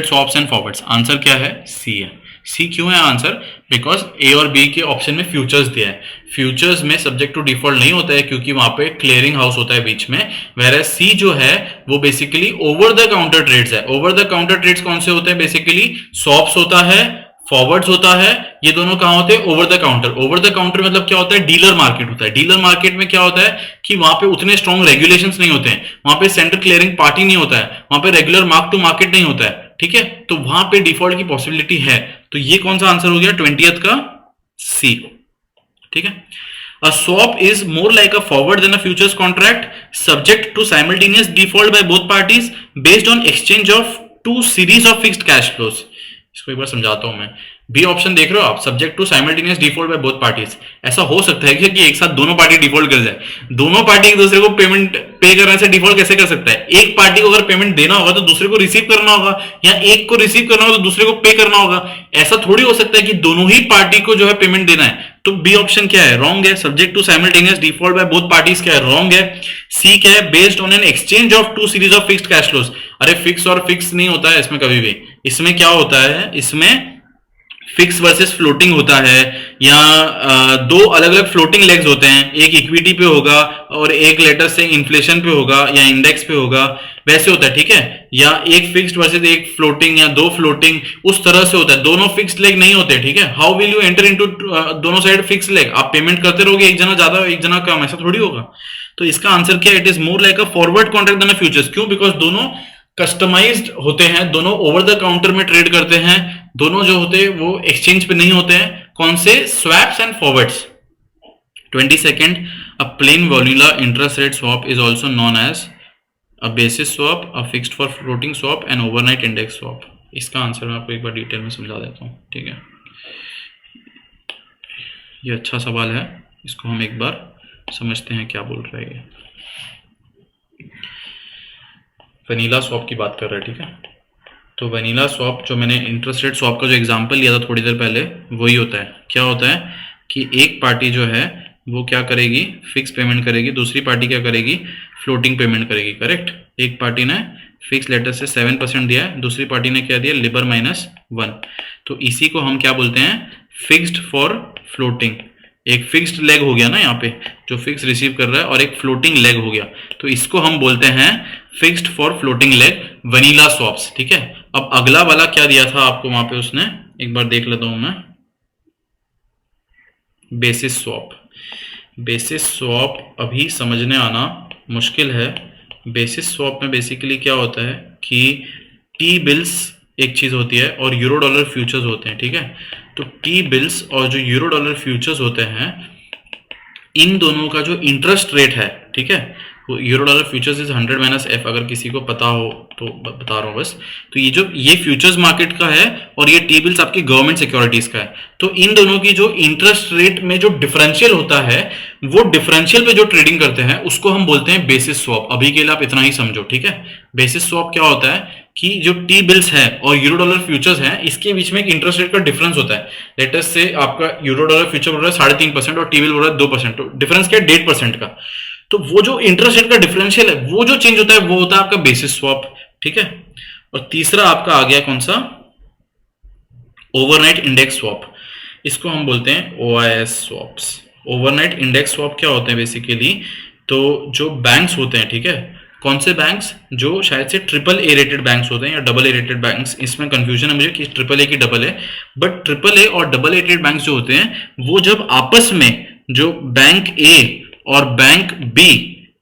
swaps and forwards। Answer क्या है? सी है। सी क्यों है आंसर? बिकॉज ए और बी के ऑप्शन में फ्यूचर्स दिया है। फ्यूचर्स में सब्जेक्ट टू डिफॉल्ट नहीं होता है क्योंकि वहां पे क्लियरिंग हाउस होता है बीच में, वेयर सी जो है वो basically over the counter trades है। ओवर द काउंटर ट्रेड्स कौन से होते हैं? बेसिकली स्वॉप्स होता है, फॉरवर्ड्स होता है। ये दोनों कहां होते हैं? Over the counter. Over the counter मतलब क्या होता है? डीलर मार्केट होता है। डीलर मार्केट में क्या होता है कि वहां पे उतने स्ट्रॉन्ग रेगुलेशंस नहीं होते हैं, वहां पे सेंट्रल क्लियरिंग पार्टी नहीं होता है, वहां पे रेगुलर मार्क टू मार्केट नहीं होता है। ठीक है, तो वहां पे डिफॉल्ट की पॉसिबिलिटी है। तो ये कौन सा आंसर हो गया 20th का? सी। ठीक है। A swap is more like a forward than a futures contract, subject to simultaneous default by both parties based on exchange of two series of fixed cash flows। इसको एक बार समझाता हूं मैं। बी ऑप्शन देख रहे हो आप, subject to simultaneous default by both parties. ऐसा हो सकता है कि एक साथ दोनों पार्टी डिफॉल्ट कर जाए। दोनों पार्टी एक दूसरे को पेमेंट पे करने से डिफॉल्ट कैसे कर सकता है? एक पार्टी को अगर पेमेंट देना होगा तो दूसरे को रिसीव करना होगा, या एक को रिसीव करना होगा तो दूसरे को पे करना होगा। ऐसा थोड़ी हो सकता है कि दोनों ही पार्टी को जो है पेमेंट देना है। तो बी ऑप्शन क्या है? रॉन्ग है। Subject to simultaneous default by both parties क्या है? रॉन्ग है। सी क्या है? Based on an exchange of two series of fixed cash flows. अरे फिक्स और फिक्स नहीं होता है इसमें कभी भी। इसमें क्या होता है? इसमें फिक्स वर्सेस फ्लोटिंग होता है, या दो अलग अलग फ्लोटिंग लेग्स होते हैं, एक इक्विटी पे होगा और एक लेटर से इन्फ्लेशन पे होगा या इंडेक्स पे होगा, वैसे होता है। ठीक है, या एक फिक्स्ड वर्सेस एक फ्लोटिंग या दो फ्लोटिंग, उस तरह से होता है। दोनों फिक्स्ड लेग नहीं होते। ठीक है, how will you enter into दोनों साइड फिक्स्ड लेग? आप पेमेंट करते रहोगे, एक जना ज्यादा एक जना कम, ऐसा थोड़ी होगा। तो इसका आंसर क्या? It is more like a forward contract than a futures. क्यों? बिकॉज दोनों कस्टमाइज्ड होते हैं, दोनों ओवर द काउंटर में ट्रेड करते हैं, दोनों जो होते हैं वो एक्सचेंज पे नहीं होते हैं। कौन से? Swaps and forwards. 22nd, a plain vanilla interest rate swap is also known as a basis swap, a fixed for floating swap and overnight index swap. इसका आंसर मैं आपको एक बार डिटेल में समझा देता हूँ। ठीक है, ये अच्छा सवाल है, इसको हम एक बार समझते हैं क्या बोल रहा है ये। वनीला स्वैप की बात कर रहा है। ठीक है, तो वनीला स्वैप जो मैंने इंटरेस्ट रेट स्वैप का जो एग्जांपल लिया था थोड़ी देर पहले, वही होता है। क्या होता है कि एक पार्टी जो है वो क्या करेगी? फिक्स पेमेंट करेगी, दूसरी पार्टी क्या करेगी? फ्लोटिंग पेमेंट करेगी। करेक्ट। एक पार्टी ने फिक्स लेटर से 7% दिया है, दूसरी पार्टी ने क्या दिया? लिबर -1। तो इसी को हम क्या बोलते हैं? Fixed for floating. एक फिक्स्ड लेग हो गया ना यहाँ पे, जो फिक्स रिसीव कर रहा है, और एक फ्लोटिंग लेग हो गया, तो इसको हम बोलते हैं fixed for floating leg, vanilla swaps. ठीक है, अब अगला वाला क्या दिया था आपको वहां पे उसने, एक बार देख लेता हूं मैं। Basis swap. बेसिस स्वैप अभी समझने आना मुश्किल है। बेसिस स्वैप में बेसिकली क्या होता है कि टी बिल्स एक चीज होती है, और यूरो डॉलर फ्यूचर्स होते हैं, ठीक है। तो टी बिल्स और जो यूरो डॉलर फ्यूचर्स होते हैं, इन दोनों का जो इंटरेस्ट रेट है, ठीक है, वो euro dollar futures is 100 minus F, अगर किसी को पता हो तो बता रहा हूँ बस। तो ये फ्यूचर्स मार्केट का है और ये टी बिल्स आपकी गवर्नमेंट सिक्योरिटीज का है। तो इन दोनों की जो इंटरेस्ट रेट में जो डिफरेंशियल होता है, वो डिफरेंशियल पे जो ट्रेडिंग करते हैं उसको हम बोलते हैं बेसिस स्वैप। अभी के लिए आप इतना ही समझो, ठीक है। बेसिस स्वैप क्या होता है कि जो टी बिल्स है और यूरो डॉलर फ्यूचर्स हैं, इसके बीच में एक इंटरेस्ट रेट का डिफरेंस होता है। लेटेस्ट से आपका यूरो डॉलर फ्यूचर बोल रहा है 3.5% और टी बिल बोल रहा है 2%, तो डिफरेंस क्या है 1.5% का। तो वो जो इंटरेस्ट रेट का डिफरेंशियल है, वो जो चेंज होता है वो होता है आपका बेसिस स्वैप, ठीक है। और तीसरा आपका आ गया कौन सा, ओवरनाइट इंडेक्स स्वैप। इसको हम बोलते हैं OIS swaps. Overnight index swap क्या होते हैं बेसिकली, तो जो बैंक्स होते हैं, ठीक है, कौन से बैंक्स, जो शायद से AAA रेटेड बैंक्स होते हैं या AA रेटेड बैंक्स, इसमें कंफ्यूजन है मुझे कि AAA की डबल है, बट AAA और AA रेटेड बैंक्स जो होते हैं, वो जब आपस में जो बैंक ए और बैंक बी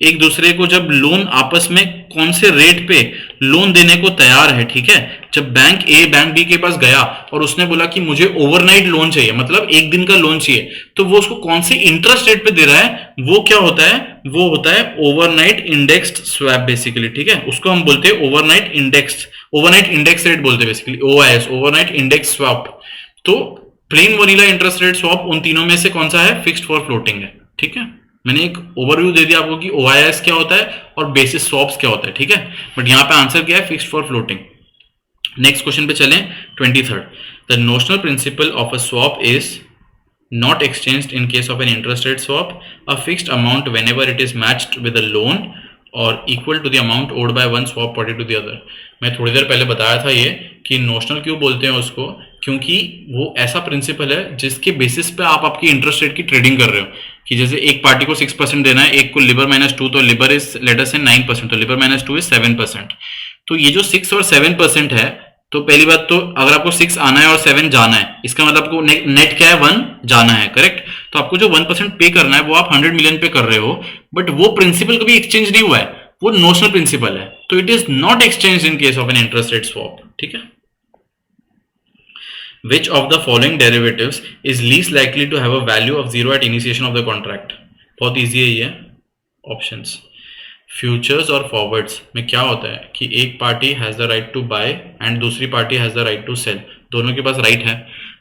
एक दूसरे को जब लोन आपस में कौन से रेट पे लोन देने को तैयार है, ठीक है, जब बैंक ए बैंक बी के पास गया और उसने बोला कि मुझे ओवरनाइट लोन चाहिए, मतलब एक दिन का लोन चाहिए, तो वो उसको कौन से इंटरेस्ट रेट पे दे रहा है, वो क्या होता है, वो होता है ओवरनाइट इंडेक्स्ड स्वैप बेसिकली, ठीक है। उसको हम बोलते हैं ओवरनाइट इंडेक्स रेट बोलते हैं basically, OIS, overnight index swap. तो plain vanilla interest rate swap उन तीनों में से कौन सा है, फिक्स्ड फॉर फ्लोटिंग है, ठीक है। मैंने एक ओवरव्यू दे दिया आपको कि OIS क्या होता है और बेसिस स्वैप्स क्या होता है, ठीक है। बट यहां पे आंसर क्या है, fixed for floating. Next question पे चलें, 23rd। The notional principle of a swap is not exchanged in case of an interest rate swap, a fixed amount whenever it is matched with a loan or equal to the amount owed by one swap party to the other। मैं थोड़ी देर पहले बताया था ये कि notional क्यों बोलते हैं उसको, क्योंकि वो ऐसा प्रिंसिपल है जिसके बेसिस पे आप आपकी इंटरेस्ट रेट की ट्रेडिंग कर रहे हो, कि जैसे एक पार्टी को 6% देना है, एक को लिबर -2, तो लिबर इज लेट अस से 9%, तो लिबर -2 इज 7%। तो ये जो 6 और 7% है, तो पहली बात तो अगर आपको 6 आना है और 7 जाना है, इसका मतलब आपको नेट क्या है, 1 जाना है, करेक्ट। तो आपको जो 1% पे करना है वो आप 100 मिलियन पे कर रहे हो, बट वो प्रिंसिपल कभी एक्सचेंज नहीं हुआ है, वो नोशनल प्रिंसिपल है, तो it is not exchange in case of N interest rate swap, ठीक है। Which of the following derivatives is least likely to have a value of 0 at initiation of the contract? बहुत easy है ये options. Futures और forwards में क्या होता है कि एक party has the right to buy and दूसरी party has the right to sell, दोनों के पास राइट है।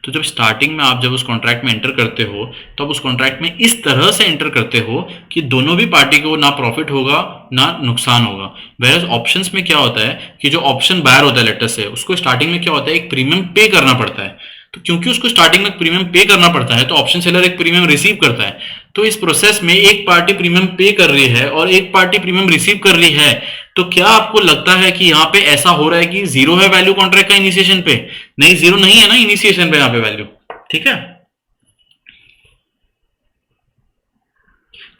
तो जब स्टार्टिंग में आप जब उस कॉन्ट्रैक्ट में एंटर करते हो, तो आप उस कॉन्ट्रैक्ट में इस तरह से एंटर करते हो कि दोनों भी पार्टी को ना प्रॉफिट होगा ना नुकसान होगा। वेयर ऑप्शंस में क्या होता है कि जो ऑप्शन बायर होता है लेटर से, उसको स्टार्टिंग में क्या होता है, एक प्रीमियम पे करना पड़ता है। तो क्योंकि उसको स्टार्टिंग में प्रीमियम पे करना पड़ता है, तो ऑप्शन सेलर एक प्रीमियम रिसीव करता है। तो इस प्रोसेस में एक पार्टी प्रीमियम पे कर रही है और एक पार्टी प्रीमियम रिसीव कर रही है, तो क्या आपको लगता है कि यहाँ पे ऐसा हो रहा है कि 0 है वैल्यू कॉन्ट्रैक्ट का इनिशिएशन पे? नहीं, 0 नहीं है ना इनिशिएशन पे यहाँ पे वैल्यू, ठीक है।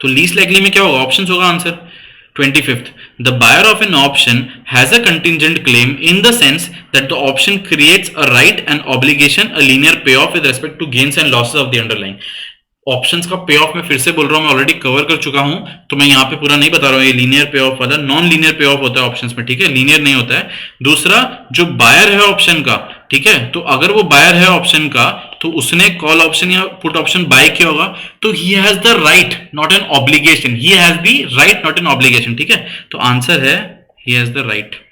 तो लीस्ट लाइकली में क्या होगा, ऑप्शन होगा answer. 25th, the buyer of an option has a contingent claim in the sense that the option creates a right and obligation, a linear payoff with respect to gains and losses of the underlying। Options का पे of मैं फिर से बोल रहा हूं, मैं already cover कर चुका हूं, तो मैं यहाँ पे पूरा नहीं बता रहा हूं। ये लीनियर पे ऑफ वाला नॉन लीनियर पे ऑफ होता है ऑप्शंस में, ठीक है, लीनियर नहीं होता है। दूसरा, जो बायर है ऑप्शन का, ठीक है, तो अगर वो बायर है ऑप्शन का, तो उसने कॉल ऑप्शन या पुट ऑप्शन बाय किया होगा, तो he has the right not an obligation, he has the right not an obligation, ठीक है। तो आंसर है he has the right.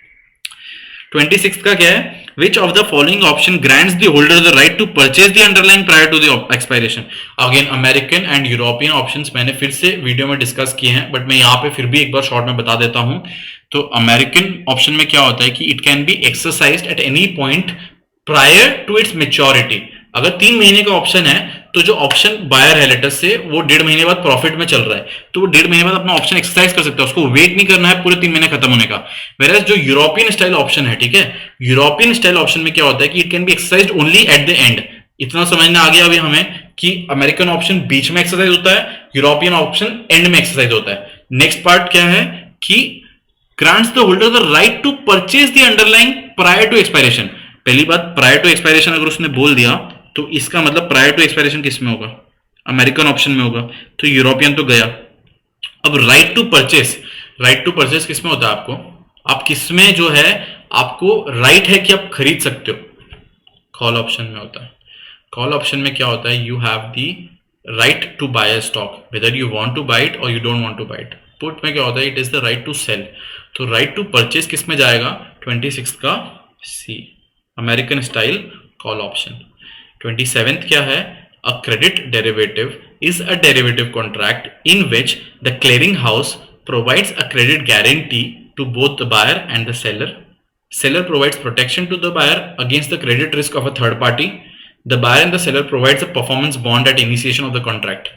26th का क्या है, which of the following option grants the holder the right to purchase the underlying prior to the expiration? Again American and European options मैंने फिर से वीडियो में डिस्कस किए हैं, बट मैं यहाँ पे फिर भी एक बार शॉर्ट में बता देता हूं। तो अमेरिकन ऑप्शन में क्या होता है कि it can be exercised at any point prior to its maturity. अगर 3 महीने का ऑप्शन है, तो जो ऑप्शन बायर है लेटर से, वो 1.5 महीने बाद प्रॉफिट में चल रहा है, तो वो 1.5 महीने बाद अपना ऑप्शन एक्सरसाइज कर सकता है, उसको वेट नहीं करना है पूरे 3 महीने खत्म होने का। वेयर जो यूरोपियन स्टाइल ऑप्शन है, ठीक है, यूरोपियन स्टाइल ऑप्शन में क्या होता है कि it can be exercised only at the end. इतना समझने आ गया अभी हमें कि अमेरिकन ऑप्शन बीच में एक्सरसाइज होता है, यूरोपियन ऑप्शन एंड में एक्सरसाइज होता है। नेक्स्ट पार्ट क्या है कि grants the holder the right to purchase the underlying prior to expiration। पहली बात, प्रायर टू एक्सपायरेशन अगर उसने बोल दिया, तो इसका मतलब प्रायर टू एक्सपायरेशन किस में होगा, अमेरिकन ऑप्शन में होगा, तो यूरोपियन तो गया। अब राइट टू परचेस किस में होता है आपको, आप किस में जो है आपको राइट है कि आप खरीद सकते हो, कॉल ऑप्शन में होता है। कॉल ऑप्शन में क्या होता है, you have the right to buy a stock whether you want to buy it और you don't want to buy it. Put में क्या होता है, it is the right to sell. तो राइट टू परचेज किस में जाएगा, 26 का C, American style call option. 27th क्या है, a credit derivative is a derivative contract in which the clearing house provides a credit guarantee to both the buyer and the seller. Seller provides protection to the buyer against the credit risk of a third party. The buyer and the seller provides a performance bond at initiation of the contract.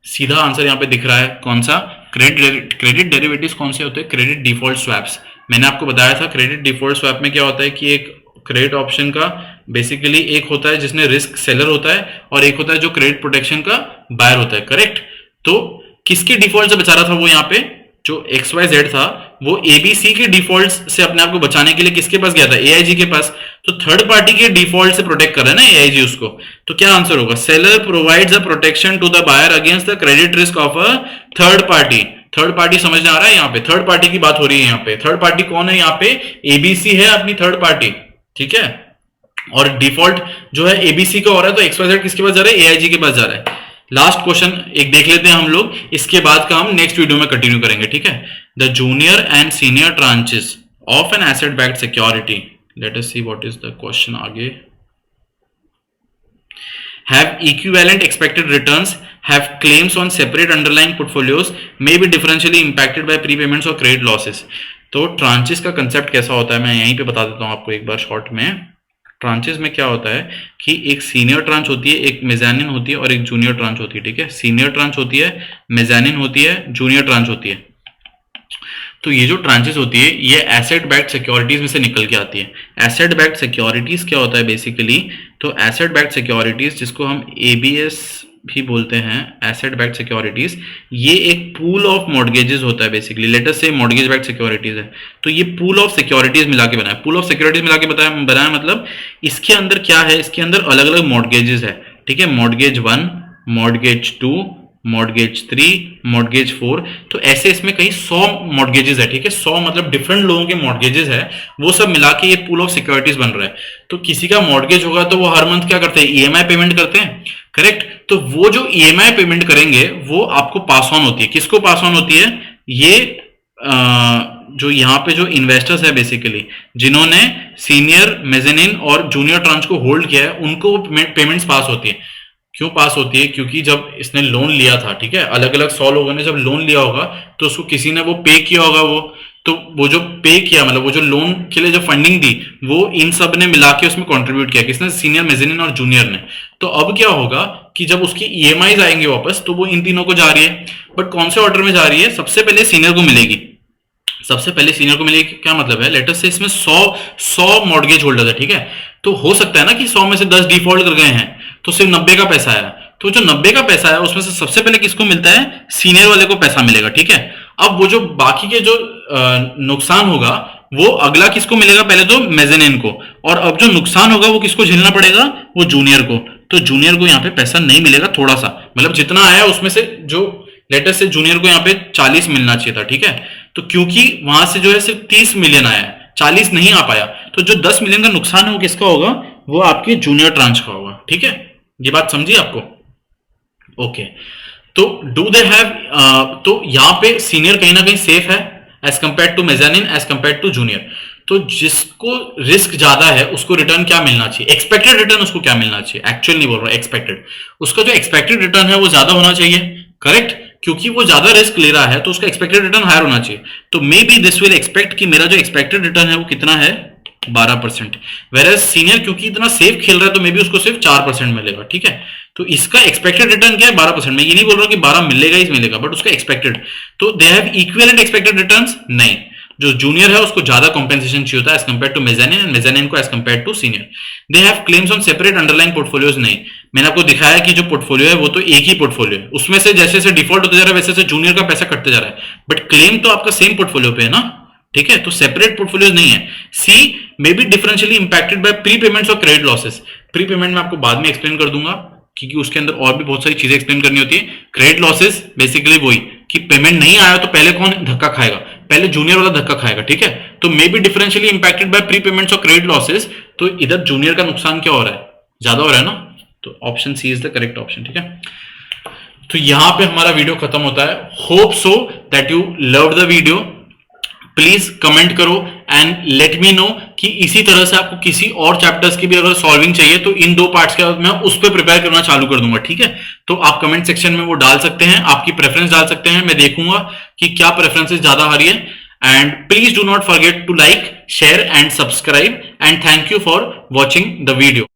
सीधा answer यहाँ पे दिख रहा है, कौन सा, credit derivatives कौन से होते हैं, क्रेडिट डिफॉल्ट स्वैप्स। मैंने आपको बताया था क्रेडिट डिफॉल्ट स्वैप में क्या होता है कि एक क्रेडिट ऑप्शन का बेसिकली एक होता है जिसमें रिस्क सेलर होता है और एक होता है जो क्रेडिट प्रोटेक्शन का बायर होता है, करेक्ट। तो किसके डिफॉल्ट से बचा रहा था वो, यहाँ पे जो XYZ था वो ABC के डिफॉल्ट से अपने आप को बचाने के लिए किसके पास गया था, AIG के पास। तो थर्ड पार्टी के डिफॉल्ट से प्रोटेक्ट कर रहा है ना AIG उसको। तो क्या आंसर होगा, seller provides a protection to the buyer against the credit risk of a third party. Third party समझ में आ रहा है, यहाँ पे थर्ड पार्टी की बात हो रही है। यहाँ पे थर्ड पार्टी कौन है, यहाँ पे ABC है अपनी थर्ड पार्टी, ठीक है। और डिफॉल्ट जो है ABC का हो रहा है, तो XYZ किसके पास जा रहा है, AIG के पास जा रहा है। लास्ट क्वेश्चन एक देख लेते हैं हम लोग, इसके बाद का हम नेक्स्ट वीडियो में कंटिन्यू करेंगे, ठीक है। The junior and senior tranches of an asset backed security, let us see what is the question आगे। Have equivalent expected returns, have claims on separate underlying portfolios, may be differentially impacted by prepayments or credit losses। तो tranches का concept कैसा होता है मैं यहीं पे बता देता हूं आपको एक बार शॉर्ट में। ट्रांचेस में क्या होता है कि एक सीनियर ट्रांच होती है, एक मेजानिन होती है और एक जूनियर ट्रांच होती है, ठीक है। सीनियर ट्रांच होती है, मेजानिन होती है, जूनियर ट्रांच होती है। तो ये जो ट्रांचेस होती है ये एसेट बैक्ड सिक्योरिटीज में से निकल के आती है। एसेट बैक्ड सिक्योरिटीज क्या होता है बेसिकली, तो एसेट बैक्ड सिक्योरिटीज जिसको हम ABS भी बोलते हैं, एसेट बैक्ड सिक्योरिटीज, ये एक पूल ऑफ मॉर्गेजेस होता है बेसिकली। लेट अस से मॉर्गेज बैक्ड सिक्योरिटीज है, तो ये पूल ऑफ सिक्योरिटीज मिला के बनाया। पूल ऑफ सिक्योरिटीज मिला के बनाया मतलब इसके अंदर क्या है, इसके अंदर अलग अलग मॉर्गेजेस है, ठीक है। मॉर्गेज 1, मॉर्गेज 2, मॉर्गेज 3, मॉर्गेज 4, तो ऐसे इसमें कई 100 मॉर्गेजेस है, ठीक है। 100 मतलब डिफरेंट लोगों के मॉर्गेजेस है, वो सब मिला के ये पूल ऑफ सिक्योरिटीज बन रहा है। तो किसी का मॉर्गेज होगा तो वो हर मंथ क्या करते हैं, EMI पेमेंट करते हैं, करेक्ट। तो वो जो EMI पेमेंट करेंगे वो आपको पास ऑन होती है, किसको पास ऑन होती है, ये जो यहाँ पे जो इन्वेस्टर्स है बेसिकली जिन्होंने सीनियर, मेज़ेनिन और जूनियर ट्रांच को होल्ड किया है, उनको पेमेंट्स पास होती है। क्यों पास होती है, क्योंकि जब इसने लोन लिया था, ठीक है, अलग अलग 100 लोगों ने जब लोन लिया होगा तो उसको किसी ने वो पे किया होगा, वो जो पे किया मतलब वो जो लोन के लिए जो फंडिंग दी वो इन सब ने मिला के उसमें कंट्रीब्यूट किया, किसने, सीनियर, मेज़ेनिन और जूनियर ने। तो अब क्या होगा कि जब उसकी EMIs आएंगे वापस तो वो इन तीनों को जा रही है, बट कौन से ऑर्डर में जा रही है, सबसे पहले सीनियर को मिलेगी। सबसे पहले सीनियर को मिलेगी, क्या मतलब है, लेटर से इसमें 100 मॉर्गेज होल्डर है, ठीक है। तो हो सकता है ना कि 100 में से 10 डिफॉल्ट कर गए हैं तो सिर्फ 90 का पैसा आया। तो जो 90 का पैसा है उसमें से सबसे पहले किसको मिलता है, सीनियर वाले को पैसा मिलेगा, ठीक है। अब वो जो बाकी के जो नुकसान होगा वो अगला किसको मिलेगा, पहले तो मेज़ेनिन को, और अब जो नुकसान होगा वो किसको झेलना पड़ेगा, वो जूनियर को। तो जूनियर को यहाँ पे पैसा नहीं मिलेगा, थोड़ा सा, मतलब जितना आया उसमें से जो लेटर से जूनियर को यहाँ पे 40 मिलना चाहिए था, ठीक है। तो क्योंकि वहां से जो है सिर्फ 30 मिलियन आया, 40 नहीं आ पाया, तो जो 10 मिलियन का नुकसान है वो किसका होगा, वो आपके जूनियर ट्रांच का होगा, ठीक है। ये बात समझी आपको, ओके। तो डू दे हैव, तो यहाँ पे सीनियर कहीं ना कहीं सेफ है as compare to mezzanine, as compare to junior. तो जिसको रिस्क ज्यादा है उसको रिटर्न क्या मिलना चाहिए, एक्सपेक्टेड रिटर्न उसको क्या मिलना चाहिए, एक्चुअल नहीं बोल रहा, एक्सपेक्टेड। उसका जो एक्सपेक्टेड रिटर्न है वो ज्यादा होना चाहिए, करेक्ट, क्योंकि वो ज्यादा रिस्क ले रहा है तो उसका एक्सपेक्टेड रिटर्न हायर होना चाहिए। तो may be this will expect कि मेरा जो एक्सपेक्टेड रिटर्न है वो कितना है, 12%। वेयर एज सीनियर क्योंकि इतना सेफ खेल रहा है तो मे बी उसको सिर्फ 4% मिलेगा, ठीक है। तो इसका एक्सपेक्टेड रिटर्न क्या है, 12%। मैं ये नहीं बोल रहा हूँ कि 12 मिलेगा ही मिलेगा, बट उसका एक्सपेक्टेड। तो they have equivalent expected returns, नहीं, जो जूनियर है उसको ज्यादा कॉम्पेंसेशन चाहिए होता है as compare to mezzanine, and mezzanine को as compare to senior. They have claims on separate underlying portfolios, नहीं। मैंने आपको दिखाया कि जो पोर्टफोलियो है वो तो एक ही पोर्टफोलियो है, उसमें से जैसे जैसे डिफॉल्ट होते जा रहा है वैसे वैसे जूनियर का पैसा कटते जा रहा है, बट क्लेम तो आपका सेम पोर्टफोलियो पे है ना, ठीक है। तो सेपरेट पोर्टफोलियोज नहीं है। See may be differentially impacted by prepayments और क्रेडिट लॉसेस। प्री पेमेंट में आपको बाद में एक्सप्लेन कर दूंगा क्योंकि उसके अंदर और भी बहुत सारी चीजें एक्सप्लेन करनी होती है। क्रेडिट लॉसेस बेसिकली वही कि पेमेंट नहीं आया तो पहले कौन धक्का खाएगा, पहले जूनियर वाला धक्का खाएगा, ठीक है। तो मे be differentially impacted by prepayments और क्रेडिट लॉसेस, तो इधर जूनियर का नुकसान क्या हो रहा है, ज्यादा हो रहा है ना, तो option C is the correct option. ठीक है, तो यहां पे हमारा वीडियो खत्म होता है। Hope so that you loved the video. Please comment करो एंड लेट मी नो कि इसी तरह से आपको किसी और चैप्टर्स की भी अगर सॉल्विंग चाहिए तो इन 2 पार्ट्स के बाद मैं उस पर प्रिपेयर करना चालू कर दूंगा। ठीक है, तो आप कमेंट सेक्शन में वो डाल सकते हैं, आपकी प्रेफरेंस डाल सकते हैं, मैं देखूंगा कि क्या प्रेफरेंसेस ज्यादा आ रही है। And please do not forget to like, share and subscribe, and thank you for watching the video.